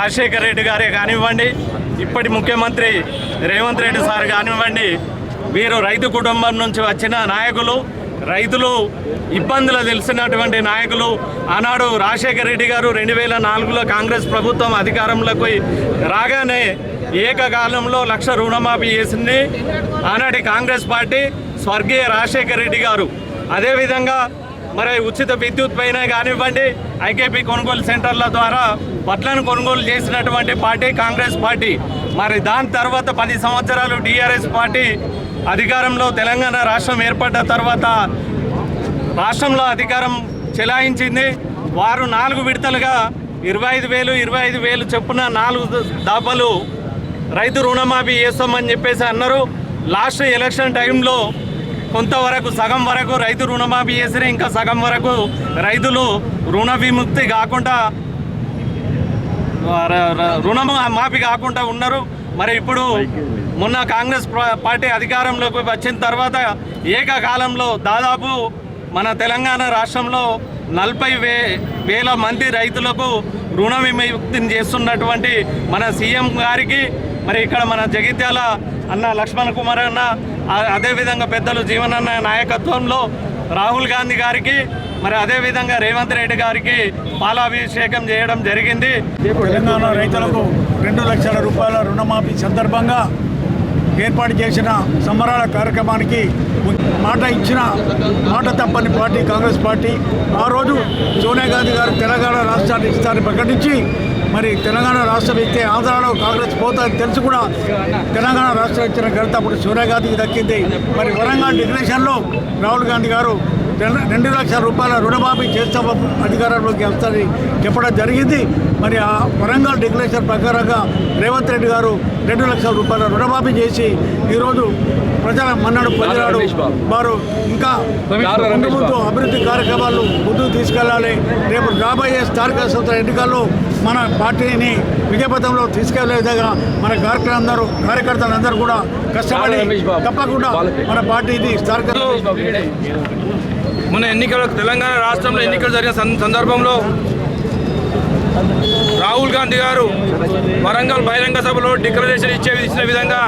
రాజశేఖర్ రెడ్డి గారే కానివ్వండి, ఇప్పటి ముఖ్యమంత్రి రేవంత్ రెడ్డి సార్ కానివ్వండి, వీరు రైతు కుటుంబం నుంచి వచ్చిన నాయకులు, రైతులు ఇబ్బందులు తెలిసినటువంటి నాయకులు. ఆనాడు రాజశేఖర్ రెడ్డి గారు 2004లో కాంగ్రెస్ ప్రభుత్వం అధికారంలోకి రాగానే ఏకకాలంలో 1,00,000 రుణమాఫీ చేసింది ఆనాటి కాంగ్రెస్ పార్టీ, స్వర్గీయ రాజశేఖర్ రెడ్డి గారు. అదేవిధంగా మరి ఉచిత విద్యుత్ పైన కానివ్వండి, ఐకేపీ కొనుగోలు సెంటర్ల ద్వారా వడ్లను కొనుగోలు చేసినటువంటి పార్టీ కాంగ్రెస్ పార్టీ. మరి దాని తర్వాత 10 సంవత్సరాలు టీఆర్ఎస్ పార్టీ అధికారంలో తెలంగాణ రాష్ట్రం ఏర్పడ్డ తర్వాత రాష్ట్రంలో అధికారం చెలాయించింది. వారు 4 విడతలుగా 25,000 చొప్పున 4 దఫాలు రైతు రుణమాఫీ చేస్తామని చెప్పేసి అన్నారు. లాస్ట్ ఎలక్షన్ టైంలో కొంతవరకు సగం వరకు రైతు రుణమాఫీ చేసిన, ఇంకా సగం వరకు రైతులు రుణ విముక్తి కాకుండా రుణమాఫీ కాకుండా ఉన్నారు. మరి ఇప్పుడు మొన్న కాంగ్రెస్ పార్టీ అధికారంలోకి వచ్చిన తర్వాత ఏకకాలంలో దాదాపు మన తెలంగాణ రాష్ట్రంలో 40,000 మంది రైతులకు రుణ విముక్తిని చేస్తున్నటువంటి మన సీఎం గారికి, మరి ఇక్కడ మన జగిత్యాల అన్న లక్ష్మణ్ కుమార్ అన్న, అదేవిధంగా పెద్దలు జీవనన్న నాయకత్వంలో రాహుల్ గాంధీ గారికి, మరి అదేవిధంగా రేవంత్ రెడ్డి గారికి పాలాభిషేకం చేయడం జరిగింది. తెలంగాణ రైతులకు 2 లక్షల రూపాయల రుణమాఫీ సందర్భంగా ఏర్పాటు చేసిన సంబరాల కార్యక్రమానికి మాట ఇచ్చిన మాట తప్పని పార్టీ కాంగ్రెస్ పార్టీ. ఆ రోజు సోనియా గాంధీ గారు తెలంగాణ రాష్ట్రాన్ని ఇస్తారని ప్రకటించి, మరి తెలంగాణ రాష్ట్రం ఇస్తే ఆంధ్రాలో కాంగ్రెస్ పోతుందని తెలిసి కూడా తెలంగాణ రాష్ట్రం ఇచ్చిన ఘనత అప్పుడు సోనియా గాంధీకి దక్కింది. మరి వరంగల్ డిక్లరేషన్లో రాహుల్ గాంధీ గారు 2 లక్షల రూపాయల రుణమాఫీ చేస్తాము అధికారంలోకి వస్తారని చెప్పడం జరిగింది. మరి ఆ వరంగల్ డిక్లరేషన్ ప్రకారంగా రేవంత్ రెడ్డి గారు 2 లక్షల రూపాయల రుణమాఫీ చేసి ఈరోజు ప్రజల మన్నడు పొందినాడు. వారు ఇంకా ముందు అభివృద్ధి కార్యక్రమాలు ముందుకు తీసుకెళ్లాలి. రేపు రాబోయే స్థానిక సంస్థల ఎన్నికల్లో మన పార్టీని విజయపథంలో తీసుకెళ్లే విధంగా మన కార్యకర్తలందరూ కూడా కష్టపడి తప్పకుండా మన పార్టీని స్థానిక మన తెలంగాణ రాష్ట్రంలో ఎన్నికలు జరిగిన సందర్భంలో రాహుల్ గాంధీ గారు వరంగల్ బహిరంగ సభలో డిక్లరేషన్ ఇచ్చిన విధంగా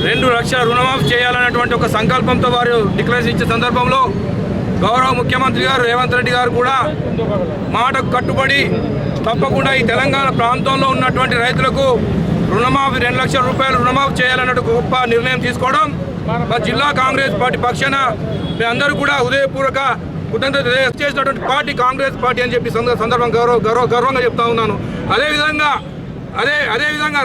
2 లక్షల రుణమాఫీ చేయాలన్నటువంటి ఒక సంకల్పంతో వారు డిక్లరేషన్ ఇచ్చే సందర్భంలో గౌరవ ముఖ్యమంత్రి గారు రేవంత్ రెడ్డి గారు కూడా మాటకు కట్టుబడి తప్పకుండా ఈ తెలంగాణ ప్రాంతంలో ఉన్నటువంటి రైతులకు రుణమాఫీ 2 లక్షల రూపాయలు రుణమాఫీ చేయాలన్నట్టు గొప్ప నిర్ణయం తీసుకోవడం మా జిల్లా కాంగ్రెస్ పార్టీ పక్షాన మేమందరూ కూడా హృదయపూర్వక కృతజ్ఞత చేసినటువంటి పార్టీ కాంగ్రెస్ పార్టీ అని చెప్పి సందర్భం గర్వంగా చెప్తా ఉన్నాను. అదేవిధంగా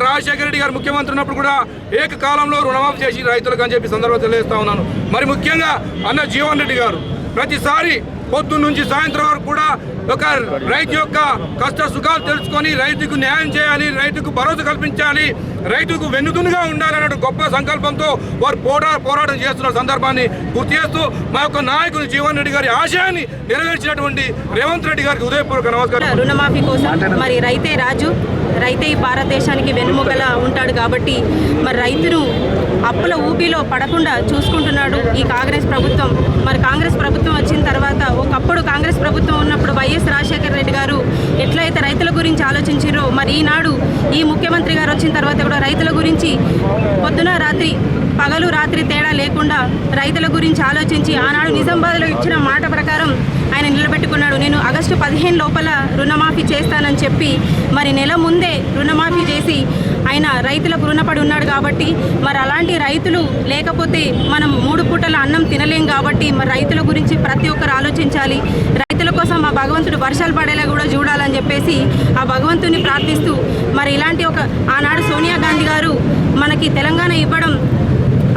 రాజశేఖర రెడ్డి గారు ముఖ్యమంత్రి ఉన్నప్పుడు కూడా ఏకకాలంలో రుణమాఫీ చేసి రైతులకు అని చెప్పి సందర్భంగా తెలియజేస్తా ఉన్నాను. మరి ముఖ్యంగా అన్న జీవన్ రెడ్డి గారు ప్రతిసారి పొద్దున్న నుంచి సాయంత్రం వరకు కూడా ఒక రైతు యొక్క కష్ట సుఖాలు తెలుసుకొని రైతుకు న్యాయం చేయాలి, రైతుకు భరోసా కల్పించాలి, రైతుకు వెన్నుదునుగా ఉండాలనే గొప్ప సంకల్పంతో వారు పోరాటం చేస్తున్న సందర్భాన్ని గుర్తు చేస్తూ మా యొక్క నాయకులు జీవన్ రెడ్డి గారి ఆశయాన్ని నెరవేర్చినటువంటి రేవంత్ రెడ్డి గారికి హృదయపూర్వక నమస్కారం. రుణమాఫీ కోసం మరి రైతే రాజు, రైతే ఈ భారతదేశానికి వెన్నుముకలా ఉంటాడు కాబట్టి మరి రైతును అప్పుల ఊపిలో పడకుండా చూసుకుంటున్నాడు ఈ కాంగ్రెస్ ప్రభుత్వం. మరి కాంగ్రెస్ ప్రభుత్వం వచ్చిన తర్వాత ఒకప్పుడు కాంగ్రెస్ ప్రభుత్వం ఉన్నప్పుడు వైఎస్ రాజశేఖర రెడ్డి గారు ఎట్లయితే రైతుల గురించి ఆలోచించారో మరి ఈనాడు ఈ ముఖ్యమంత్రి గారు వచ్చిన తర్వాత కూడా రైతుల గురించి పొద్దున రాత్రి పగలు రాత్రి తేడా లేకుండా రైతుల గురించి ఆలోచించి ఆనాడు నిజామాబాద్లో ఇచ్చిన మాట ప్రకారం ఆయన నిలబెట్టుకున్నాడు. నేను ఆగస్టు 15 లోపల రుణమాఫీ చేస్తానని చెప్పి మరి నెల ముందే రుణమాఫీ చేసి ఆయన రైతులకు రుణపడి ఉన్నాడు. కాబట్టి మరి అలాంటి రైతులు లేకపోతే మనం 3 పూటల అన్నం తినలేం. కాబట్టి మరి రైతుల గురించి ప్రతి ఒక్కరు ఆలోచించాలి. రైతుల కోసం ఆ భగవంతుడు వర్షాలు పడేలా కూడా చూడాలని చెప్పేసి ఆ భగవంతుని ప్రార్థిస్తూ మరి ఇలాంటి ఆనాడు సోనియా గాంధీ గారు మనకి తెలంగాణ ఇవ్వడం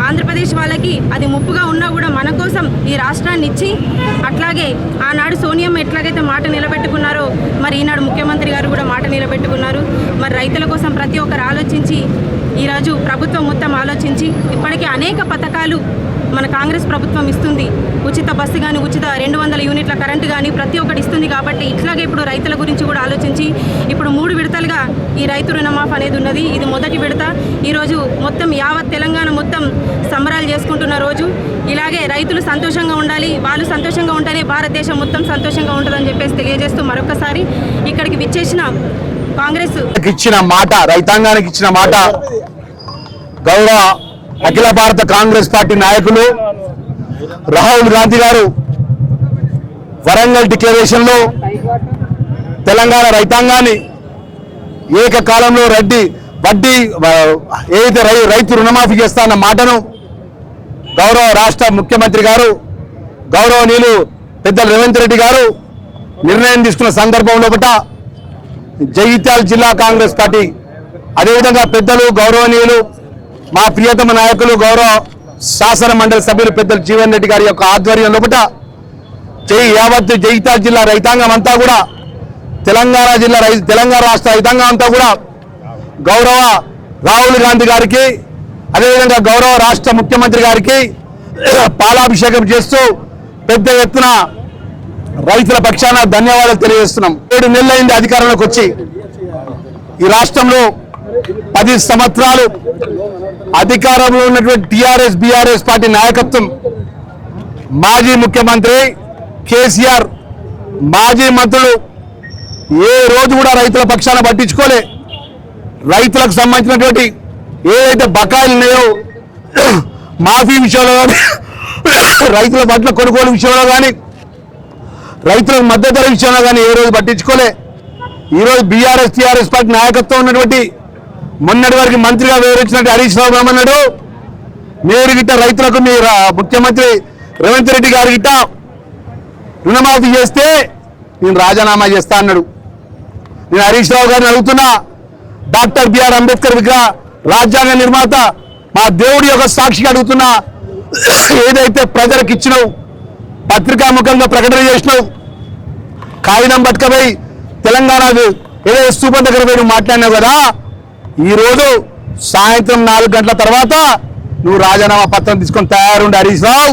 ఆంధ్రప్రదేశ్ వాళ్ళకి అది ముప్పుగా ఉన్నా కూడా మన కోసం ఈ రాష్ట్రాన్ని ఇచ్చి అట్లాగే ఆనాడు సోనియమ్మ ఎట్లాగైతే మాట నిలబెట్టుకున్నారో మరి ఈనాడు ముఖ్యమంత్రి గారు కూడా మాట నిలబెట్టుకున్నారు. మరి రైతుల కోసం ప్రతి ఒక్కరు ఆలోచించి ఈరోజు ప్రభుత్వం మొత్తం ఆలోచించి ఇప్పటికే అనేక పథకాలు మన కాంగ్రెస్ ప్రభుత్వం ఇస్తుంది. ఉచిత బస్సు కానీ, ఉచిత 200 యూనిట్ల కరెంటు కానీ ప్రతి ఒక్కటి ఇస్తుంది. కాబట్టి ఇట్లాగే ఇప్పుడు రైతుల గురించి కూడా ఆలోచించి ఇప్పుడు 3 విడతలుగా ఈ రైతు రుణమాఫీ అనేది ఉన్నది. ఇది మొదటి విడత. ఈరోజు మొత్తం యావత్ తెలంగాణ మొత్తం సంబరాలు చేసుకుంటున్న రోజు. ఇలాగే రైతులు సంతోషంగా ఉండాలి, వాళ్ళు సంతోషంగా ఉంటేనే భారతదేశం మొత్తం సంతోషంగా ఉంటుందని చెప్పేసి తెలియజేస్తూ మరొకసారి ఇక్కడికి విచ్చేసిన కాంగ్రెస్ ఇచ్చిన మాట, రైతాంగానికి ఇచ్చిన మాట గౌరవ అఖిల భారత కాంగ్రెస్ పార్టీ నాయకులు రాహుల్ గాంధీ గారు వరంగల్ డిక్లరేషన్ లో తెలంగాణ రైతాంగాన్ని ఏకకాలంలో వడ్డీ ఏదైతే రైతు రుణమాఫీ చేస్తాన్న మాటను గౌరవ రాష్ట్ర ముఖ్యమంత్రి గారు గౌరవనీయులు పెద్దలు రేవంత్ రెడ్డి గారు నిర్ణయం తీసుకున్న సందర్భంలో జగిత్యాల జిల్లా కాంగ్రెస్ పార్టీ అదేవిధంగా పెద్దలు గౌరవనీయులు మా ప్రియతమ నాయకులు గౌరవ శాసన మండలి సభ్యులు పెద్దలు జీవన్ రెడ్డి గారి యొక్క ఆధ్వర్యంలో యావత్ జగిత్యాల జిల్లా రైతాంగం అంతా కూడా తెలంగాణ రాష్ట్ర రైతాంగం అంతా కూడా గౌరవ రాహుల్ గాంధీ గారికి అదేవిధంగా గౌరవ రాష్ట్ర ముఖ్యమంత్రి గారికి పాలాభిషేకం చేస్తూ పెద్ద ఎత్తున రైతుల పక్షాన ధన్యవాదాలు తెలియజేస్తున్నాం. 7 నెలలైంది అధికారంలోకి వచ్చి. ఈ రాష్ట్రంలో 10 సంవత్సరాలు అధికారంలో ఉన్నటువంటి టీఆర్ఎస్ బీఆర్ఎస్ పార్టీ నాయకత్వం, మాజీ ముఖ్యమంత్రి కేసీఆర్, మాజీ మంత్రులు ఏ రోజు కూడా రైతుల పక్షాన పట్టించుకోలే. రైతులకు సంబంధించినటువంటి ఏదైతే బకాయిలు ఉన్నాయో మాఫీ విషయంలో కానీ, రైతుల పట్ల కొనుగోలు విషయంలో కానీ, రైతులకు మద్దతు ధర విషయంలో కానీ ఏ రోజు పట్టించుకోలే. ఈరోజు బీఆర్ఎస్ టీఆర్ఎస్ పార్టీ నాయకత్వం ఉన్నటువంటి మొన్నటి వరకు మంత్రిగా వివరించినట్టు హరీష్ రావు ఏమన్నాడు, మీరు గిట్ట రైతులకు మీ ముఖ్యమంత్రి రేవంత్ రెడ్డి గారు గిట్ట రుణమాఫీ చేస్తే నేను రాజీనామా చేస్తా అన్నాడు. నేను హరీష్ రావు గారిని అడుగుతున్నా, డాక్టర్ బిఆర్ అంబేద్కర్ విగ్రహ రాజ్యాంగ నిర్మాత మా దేవుడి యొక్క సాక్షిగా అడుగుతున్నా, ఏదైతే ప్రజలకు ఇచ్చినావు, పత్రికాముఖంగా ప్రకటన చేసినావు, కాగితం పట్టుకపోయి తెలంగాణ ఏదైతే స్తూపం దగ్గర పోయి నువ్వు మాట్లాడినావు కదా, ఈరోజు సాయంత్రం 4 గంటల తర్వాత నువ్వు రాజీనామా పత్రం తీసుకొని తయారుండి హరీష్ రావు.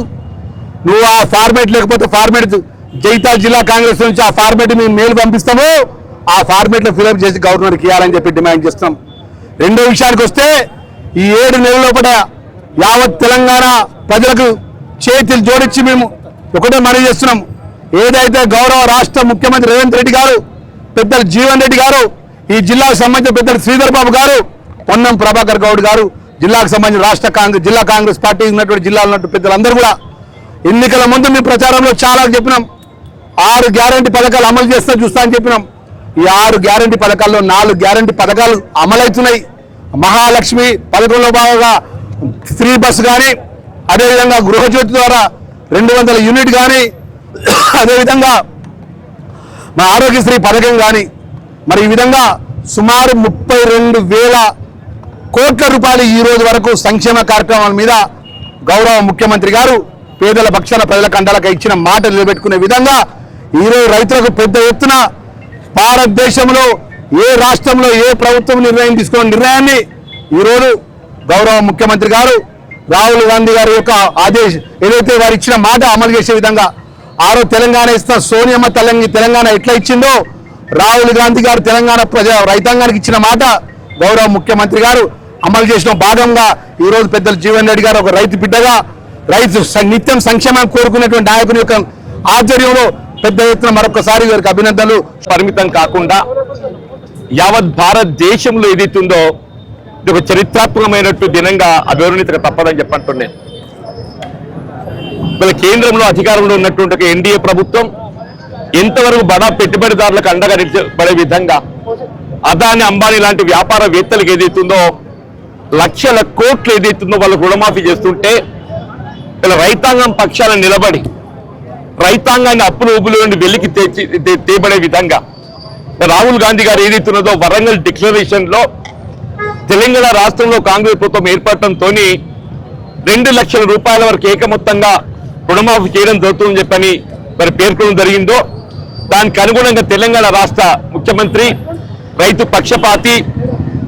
నువ్వు ఆ ఫార్మేట్ లేకపోతే ఫార్మేట్ జగిత్యాల జిల్లా కాంగ్రెస్ నుంచి ఆ ఫార్మేట్ మేము మెయిల్ పంపిస్తాము, ఆ ఫార్మేట్లో ఫిలప్ చేసి గవర్నర్కి ఇవ్వాలని చెప్పి డిమాండ్ చేస్తున్నాం. రెండో విషయానికి వస్తే ఈ 7 నెలల లోపల యావత్ తెలంగాణ ప్రజలకు చేతులు జోడించి మేము ఒకటే మనవి చేస్తున్నాం. ఏదైతే గౌరవ రాష్ట్ర ముఖ్యమంత్రి రేవంత్ రెడ్డి గారు, పెద్దలు జీవన్ రెడ్డి గారు, ఈ జిల్లాకు సంబంధించిన పెద్దలు శ్రీధర్ బాబు గారు, పొన్నం ప్రభాకర్ గౌడ్ గారు, జిల్లాకు సంబంధించిన జిల్లా కాంగ్రెస్ పార్టీ ఉన్నటువంటి జిల్లాలో ఉన్నటువంటి పెద్దలందరూ కూడా ఎన్నికల ముందు మేము ప్రచారంలో చాలా చెప్పినాం. 6 గ్యారంటీ పథకాలు అమలు చేస్తా చూస్తా అని చెప్పినాం. ఈ 6 గ్యారంటీ పథకాల్లో 4 గ్యారంటీ పథకాలు అమలవుతున్నాయి. మహాలక్ష్మి పథకంలో భాగంగా ఫ్రీ బస్సు కానీ, అదేవిధంగా గృహజ్యోతి ద్వారా 200 యూనిట్ కానీ, అదేవిధంగా మా ఆరోగ్యశ్రీ పథకం కానీ, మరి ఈ విధంగా సుమారు 32,000 కోట్ల రూపాయలు ఈ రోజు వరకు సంక్షేమ కార్యక్రమాల మీద గౌరవ ముఖ్యమంత్రి గారు పేదల పక్షాన ప్రజల కండాలకు ఇచ్చిన మాట నిలబెట్టుకునే విధంగా ఈరోజు రైతులకు పెద్ద ఎత్తున భారతదేశంలో ఏ రాష్ట్రంలో ఏ ప్రభుత్వం నిర్ణయం తీసుకున్న నిర్ణయాన్ని ఈరోజు గౌరవ ముఖ్యమంత్రి గారు రాహుల్ గాంధీ గారి యొక్క ఏదైతే వారు ఇచ్చిన మాట అమలు చేసే విధంగా తెలంగాణ ఇస్తున్న సోనియమ్మ తెలంగాణ ఎట్లా ఇచ్చిందో రాహుల్ గాంధీ గారు తెలంగాణ రైతాంగానికి ఇచ్చిన మాట గౌరవ ముఖ్యమంత్రి గారు అమలు చేసిన భాగంగా ఈరోజు పెద్దలు జీవన్ రెడ్డి గారు ఒక రైతు బిడ్డగా నిత్యం సంక్షేమాన్ని కోరుకునేటువంటి నాయకుని యొక్క ఆధ్వర్యంలో పెద్ద ఎత్తున మరొకసారి వారికి అభినందనలు. పరిమితం కాకుండా యావత్ భారతదేశంలో ఏదైతుందో ఇది ఒక చరిత్రాత్మకమైనట్టు దినంగా అభివర్ణించక తప్పదని చెప్పంటున్నాను. వీళ్ళ కేంద్రంలో అధికారంలో ఉన్నటువంటి ఒక ఎన్డీఏ ప్రభుత్వం ఎంతవరకు బడా పెట్టుబడిదారులకు అండగా నిలబడే విధంగా అదాని అంబానీ లాంటి వ్యాపారవేత్తలకు ఏదైతుందో లక్షల కోట్లు ఏదైతుందో వాళ్ళకు రుణమాఫీ చేస్తుంటే వీళ్ళ రైతాంగం పక్షాన నిలబడి రైతాంగాన్ని అప్పులు ఊపుల నుండి వెలికి తేబడే విధంగా రాహుల్ గాంధీ గారు ఏదైతున్నదో వరంగల్ డిక్లరేషన్ లో తెలంగాణ రాష్ట్రంలో కాంగ్రెస్ ప్రభుత్వం ఏర్పడటంతో 2 లక్షల రూపాయల వరకు ఏకమొత్తంగా రుణమాఫీ చేయడం జరుగుతుందని చెప్పని మరి పేర్కొనడం జరిగిందో దానికి అనుగుణంగా తెలంగాణ రాష్ట్ర ముఖ్యమంత్రి రైతు పక్షపాతి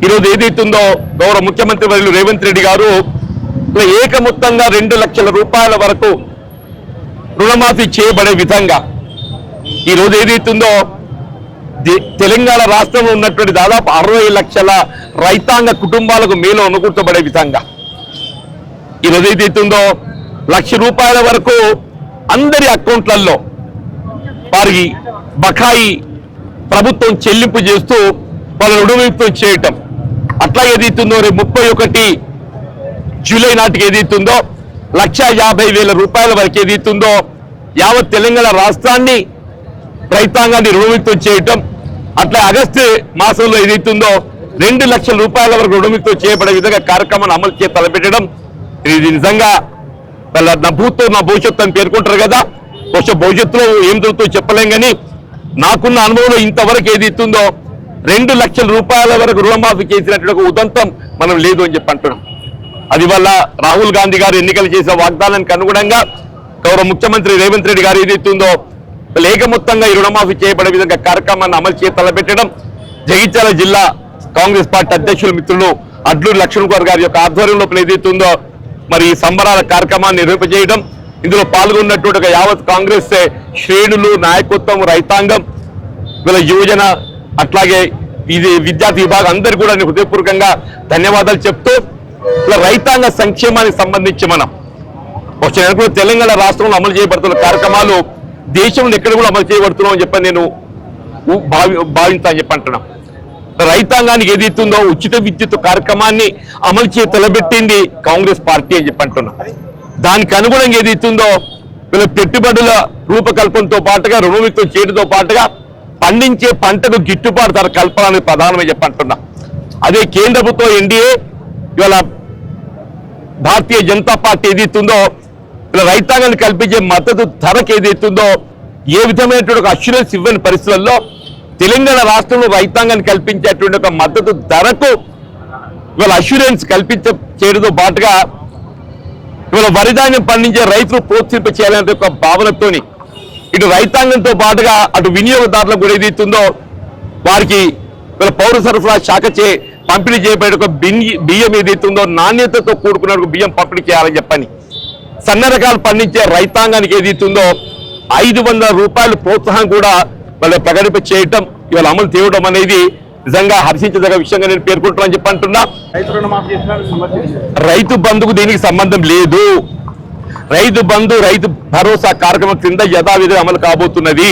ఈరోజు ఏదైతుందో గౌరవ ముఖ్యమంత్రి వర్యులు రేవంత్ రెడ్డి గారు ఏకమొత్తంగా 2 లక్షల రూపాయల వరకు రుణమాఫీ చేయబడే విధంగా ఈరోజు ఏదైతుందో తెలంగాణ రాష్ట్రంలో ఉన్నటువంటి దాదాపు 60 లక్షల రైతాంగ కుటుంబాలకు మేలు అనుకూర్చబడే విధంగా ఈరోజు ఏదైతుందో 1 లక్ష రూపాయల వరకు అందరి అకౌంట్లలో వారికి బకాయి ప్రభుత్వం చెల్లింపు చేస్తూ వాళ్ళ రుణవిముక్తం చేయటం. అట్లా ఏదైతుందో రేపు 31 జూలై నాటికి ఏదైతుందో 1,50,000 రూపాయల వరకు ఏదైతుందో యావత్ తెలంగాణ రాష్ట్రాన్ని రైతాంగాన్ని రుణవిముక్తం చేయటం. అట్లా ఆగస్టు మాసంలో ఏదైతుందో 2 లక్షల రూపాయల వరకు రుణవిముక్తం చేయబడే విధంగా కార్యక్రమాన్ని అమలు చేసి తలపెట్టడం. ఇది నిజంగా వాళ్ళ నా భవిష్యత్తు అని పేర్కొంటారు కదా. బహుశా భవిష్యత్తులో ఏం జరుగుతుందో చెప్పలేం, కానీ నాకున్న అనుభవంలో ఇంతవరకు ఏదైతుందో 2 లక్షల రూపాయల వరకు రుణమాఫీ చేసినటువంటి ఉదంతం మనం లేదు అని చెప్పి అంటున్నాం. అది వల్ల రాహుల్ గాంధీ గారు ఎన్నికలు చేసిన వాగ్దానానికి అనుగుణంగా గౌరవ ముఖ్యమంత్రి రేవంత్ రెడ్డి గారు ఏదైతుందో లేఖ మొత్తంగా ఈ రుణమాఫీ చేయబడే విధంగా కార్యక్రమాన్ని అమలు చేసి తలపెట్టడం. జగిత్యాల జిల్లా కాంగ్రెస్ పార్టీ అధ్యక్షులు మిత్రులు అడ్లూరి లక్ష్మణ్ కుమార్ గారి యొక్క ఆధ్వర్యంలో ఏదైతుందో మరి ఈ సంబరాల కార్యక్రమాన్ని నిర్వహింపజేయడం. ఇందులో పాల్గొన్నటువంటి ఒక యావత్ కాంగ్రెస్ శ్రేణులు, నాయకత్వం, రైతాంగం, వీళ్ళ యువజన, అట్లాగే ఇది విద్యార్థి విభాగం అందరికీ కూడా నేను హృదయపూర్వకంగా ధన్యవాదాలు చెప్తూ ఇలా రైతాంగ సంక్షేమానికి సంబంధించి మనం వచ్చే తెలంగాణ రాష్ట్రంలో అమలు చేయబడుతున్న కార్యక్రమాలు దేశంలో ఎక్కడ కూడా అమలు చేయబడుతున్నాం అని చెప్పని నేను భావించా అని చెప్పి అంటున్నాం. రైతాంగానికి ఏదైతుందో ఉచిత విద్యుత్ కార్యక్రమాన్ని అమలు చేసి తలబెట్టింది కాంగ్రెస్ పార్టీ అని చెప్పి అంటున్నాం. దానికి అనుగుణంగా ఏదైతుందో వీళ్ళ పెట్టుబడుల రూపకల్పనతో పాటుగా రుణవిముక్తం చేయడంతో పాటుగా పండించే పంటకు గిట్టుబాటు ధర కల్పడానికి ప్రధానమని చెప్పి అంటున్నా. అదే కేంద్ర ప్రభుత్వం ఎన్డీఏ ఇవాళ భారతీయ జనతా పార్టీ ఏదైతుందో ఇలా రైతాంగాన్ని కల్పించే మద్దతు ధరకు ఏదైతుందో ఏ విధమైనటువంటి ఒక అష్యూరెన్స్ ఇవ్వని పరిస్థితుల్లో తెలంగాణ రాష్ట్రంలో రైతాంగాన్ని కల్పించేటువంటి ఒక మద్దతు ధరకు ఇవాళ అష్యూరెన్స్ చేయడంతో పాటుగా ఇవాళ వరిధాన్యం పండించే రైతులు ప్రోత్సహింప చేయాలనే ఒక భావనతోని ఇటు రైతాంగంతో పాటుగా అటు వినియోగదారులకు కూడా ఏదైతుందో వారికి ఇవాళ పౌర సరఫరా శాఖ పంపిణీ చేయబడే ఒక బియ్యం ఏదైతుందో నాణ్యతతో కూడుకున్న బియ్యం పంపిణీ చేయాలని చెప్పని సన్న రకాలు పండించే రైతాంగానికి ఏదైతుందో 500 రూపాయలు ప్రోత్సాహం కూడా వాళ్ళు ప్రకటింప చేయటం ఇవాళ అమలు తేవడం అనేది నిజంగా హర్షించదగ్గ విషయంగా నేను పేర్కొంటున్నాను చెప్పి అంటున్నా. రైతు బంధుకు దీనికి సంబంధం లేదు. రైతు బంధు రైతు భరోసా కార్యక్రమం కింద యథావిధిగా అమలు కాబోతున్నది.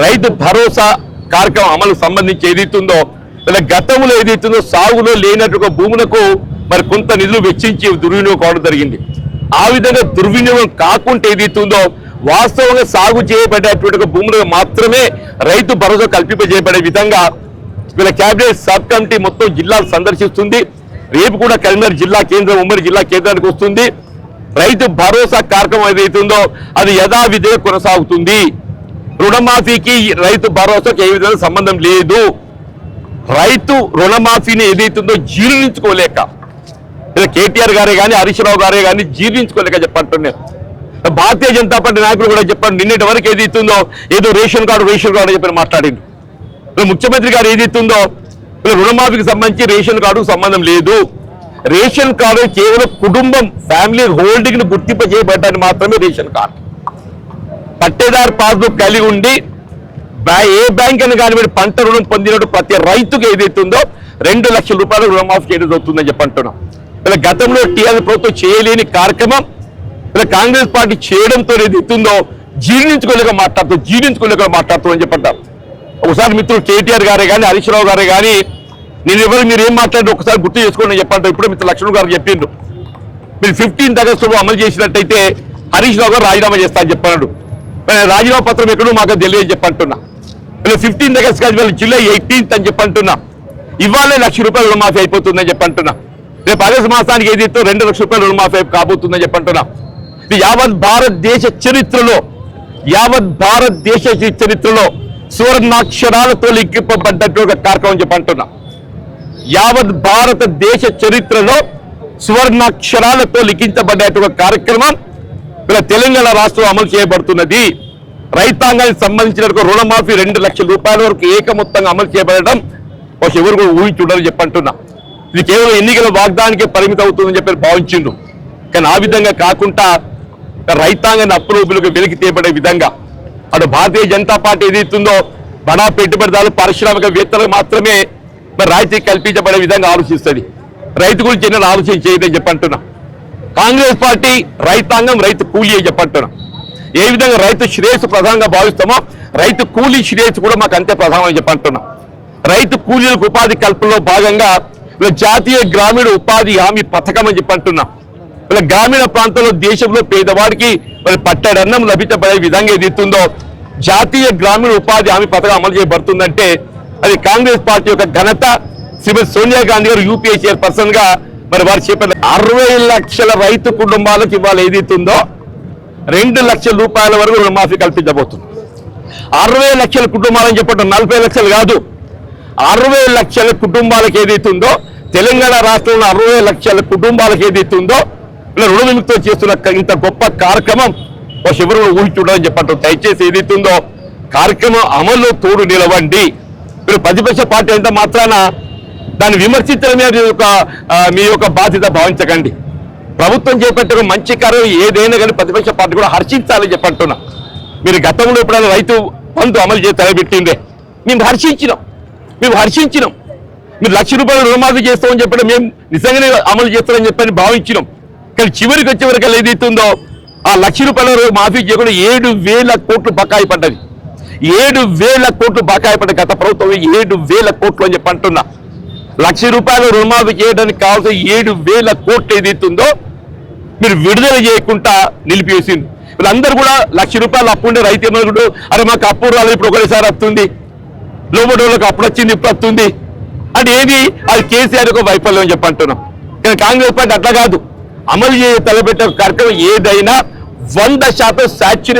రైతు భరోసా కార్యక్రమం అమలుకు సంబంధించి ఏదైతుందో ఇలా గతంలో ఏదైతుందో సాగులో లేనటువంటి భూములకు మరి కొంత నిధులు వెచ్చించి దుర్వినియోగం కావడం జరిగింది. ఆ విధంగా దుర్వినియోగం కాకుండా ఏదైతుందో వాస్తవంగా సాగు చేయబడేటువంటి భూములకు మాత్రమే రైతు భరోసా కల్పింపజేయబడే విధంగా వీళ్ళ కేబినెట్ సబ్ కమిటీ మొత్తం జిల్లాలు సందర్శిస్తుంది. రేపు కూడా కరీంనగర్ జిల్లా కేంద్రం, ఉమ్మడి జిల్లా కేంద్రానికి వస్తుంది. రైతు భరోసా కార్యక్రమం ఏదైతుందో అది యథావిధిగా కొనసాగుతుంది. రుణమాఫీకి రైతు భరోసాకి ఏ విధంగా సంబంధం లేదు. రైతు రుణమాఫీని ఏదైతుందో జీర్ణించుకోలేక కేటీఆర్ గారే కానీ హరీష్ రావు గారే కానీ జీర్ణించుకోలేక చెప్పంటున్నారు. భారతీయ జనతా పార్టీ నాయకులు కూడా చెప్పండి, నిన్నటి వరకు ఏదైతుందో ఏదో రేషన్ కార్డు అని చెప్పి మాట్లాడింది. ముఖ్యమంత్రి గారు ఏదైతుందో రుణమాఫీకి సంబంధించి రేషన్ కార్డుకు సంబంధం లేదు. రేషన్ కార్డు కేవలం కుటుంబం ఫ్యామిలీ హోల్డింగ్ ను గుర్తింప చేయబడ్డానికి మాత్రమే రేషన్ కార్డు. పట్టేదారు పాస్బుక్ కలిగి ఉండి ఏ బ్యాంక్ అని కానీ పంట రుణం పొందినట్టు ప్రతి రైతుకు ఏదైతుందో 2 లక్షల రూపాయలు రుణమాఫీ చేయడం జరుగుతుందని చెప్పి అంటున్నాం. ఇలా గతంలో టీఆర్ఎస్ ప్రభుత్వం చేయలేని కార్యక్రమం ఇలా కాంగ్రెస్ పార్టీ చేయడంతో ఏదైతుందో జీర్ణించుకోలేక మాట్లాడుతూ అని చెప్పంటారు. ఒకసారి మిత్రులు కేటీఆర్ గారే కానీ హరీష్ రావు గారే కానీ మీరు ఏం మాట్లాడి ఒకసారి గుర్తు చేసుకోండి అని చెప్పంటారు. ఇప్పుడు మిత్రులు లక్ష్మణ్ గారు చెప్పిండ్రు, మీరు 15 ఆగస్టులో అమలు చేసినట్టయితే హరీష్ రావు గారు రాజీనామా చేస్తా అని చెప్పన్నాడు. రాజీనామా పత్రం ఎక్కడో మాకు తెలియదు చెప్పంటున్నా. 15 ఆగస్ట్ కాదు, జూలై 18th అని చెప్పంటున్నా. ఇవాళ 1 లక్ష రూపాయలు రుణమాఫీ అయిపోతుందని చెప్పంటున్నా. రేపు ఆగస్టు మాసానికి ఏదైతే 2 లక్షల రూపాయలు రుణమాఫీ కాబోతుందని చెప్పంటున్నా. ఇది యావత్ భారతదేశ చరిత్రలో సువర్ణాక్షరాలతో లిఖింపబడ్డటువంటి కార్యక్రమం చెప్పంటున్నా. యావత్ భారతదేశ చరిత్రలో సువర్ణాక్షరాలతో లిఖించబడ్డటువంటి కార్యక్రమం ఇలా తెలంగాణ రాష్ట్రంలో అమలు చేయబడుతున్నది. రైతాంగానికి సంబంధించిన రుణమాఫీ 2 లక్షల రూపాయల వరకు ఏకమొత్తంగా అమలు చేయబడడం ఎవరు కూడా ఊహించుండాలని చెప్పంటున్నా. ఇది కేవలం ఎన్నికల వాగ్దానానికే పరిమితం అవుతుందని చెప్పి భావించిండ్రు. కానీ ఆ విధంగా కాకుండా రైతాంగాన్ని అప్పులోపులకు వెలికి తీయబడే విధంగా అటు భారతీయ జనతా పార్టీ ఏదైతుందో బడా పెట్టుబడిదారులు పారిశ్రామికవేత్తలకు మాత్రమే మరి రాయితీ కల్పించబడే విధంగా ఆలోచిస్తుంది. రైతు గురించి ఎన్నో ఆలోచన చేయదని చెప్పంటున్నా. కాంగ్రెస్ పార్టీ రైతాంగం రైతు కూలీ అని చెప్పంటున్నా. ఏ విధంగా రైతు శ్రేయస్సు ప్రధానంగా భావిస్తామో రైతు కూలీ శ్రేయస్సు కూడా మాకు అంతే ప్రధానం అని చెప్పంటున్నా. రైతు కూలీలకు ఉపాధి కల్పనలో భాగంగా ఇలా జాతీయ గ్రామీణ ఉపాధి హామీ పథకం అని చెప్పి అంటున్నాం. ఇలా గ్రామీణ ప్రాంతంలో దేశంలో పేదవాడికి మరి పట్టడన్నం లభించబడే విధంగా ఏదైతుందో జాతీయ గ్రామీణ ఉపాధి హామీ పథకం అమలు చేయబడుతుందంటే అది కాంగ్రెస్ పార్టీ యొక్క ఘనత. శ్రీమతి సోనియా గాంధీ గారు యూపీఏ చైర్పర్సన్ గా మరి వారు చెప్పారు 60 లక్షల రైతు కుటుంబాలకు ఇవాళ ఏదైతుందో 2 లక్షల రూపాయల వరకు రుణమాఫీ కల్పించబోతుంది. 60 లక్షల కుటుంబాలని చెప్పడం 40 లక్షలు కాదు, 60 లక్షల కుటుంబాలకు ఏదైతుందో తెలంగాణ రాష్ట్రంలో 60 లక్షల కుటుంబాలకు ఏదైతుందో ఇలా రుణ విముక్తం చేస్తున్న ఇంత గొప్ప కార్యక్రమం ఎవరు ఊహించుండని చెప్పంటారు. దయచేసి ఏదైతుందో కార్యక్రమం అమల్లో తోడు నిలవండి. మీరు ప్రతిపక్ష పార్టీ ఎంత మాత్రాన దాన్ని విమర్శించడమే మీ యొక్క బాధ్యత భావించకండి. ప్రభుత్వం చేపట్టే మంచి కార్యం ఏదైనా కానీ ప్రతిపక్ష పార్టీ కూడా హర్షించాలని చెప్పంటున్నా. మీరు గతంలో ఎప్పుడైనా రైతు బంధు అమలు చేసి తలబెట్టిందే మేము హర్షించినాం. మీరు 1 లక్ష రూపాయలు రుణమాఫీ చేస్తామని చెప్పడం మేము నిజంగానే అమలు చేస్తామని చెప్పని భావించినాం. కానీ చివరికి వచ్చేవరకు ఏదైతుందో ఆ 1 లక్ష రూపాయల మాఫీ చేయకుండా 7,000 కోట్లు బకాయి పడ్డది. 7,000 కోట్లు బకాయి పడ్డ గత ప్రభుత్వం 7,000 కోట్లు అని చెప్పి అంటున్నా. 1 లక్ష రూపాయలు రుణమాఫీ చేయడానికి కావాల్సిన 7,000 కోట్లు ఏదైతుందో మీరు విడుదల చేయకుండా నిలిపివేసింది. వీళ్ళందరూ కూడా 1 లక్ష రూపాయలు అప్పు ఉండే రైతు కూడా అరే మాకు అప్పు రాలేదు ఇప్పుడు ఒకటేసారి వస్తుంది, లోబడోళ్ళకి అప్పుడు వచ్చింది ఇప్పుడు వస్తుంది అంటే ఏది అది కేసీఆర్ ఒక వైఫల్యం అని చెప్పి అంటున్నాం. కానీ కాంగ్రెస్ పార్టీ అట్లా కాదు, అమలు చేయ తలపెట్టే కార్యక్రమం ఏదైనా 100% సాచ్యురేట్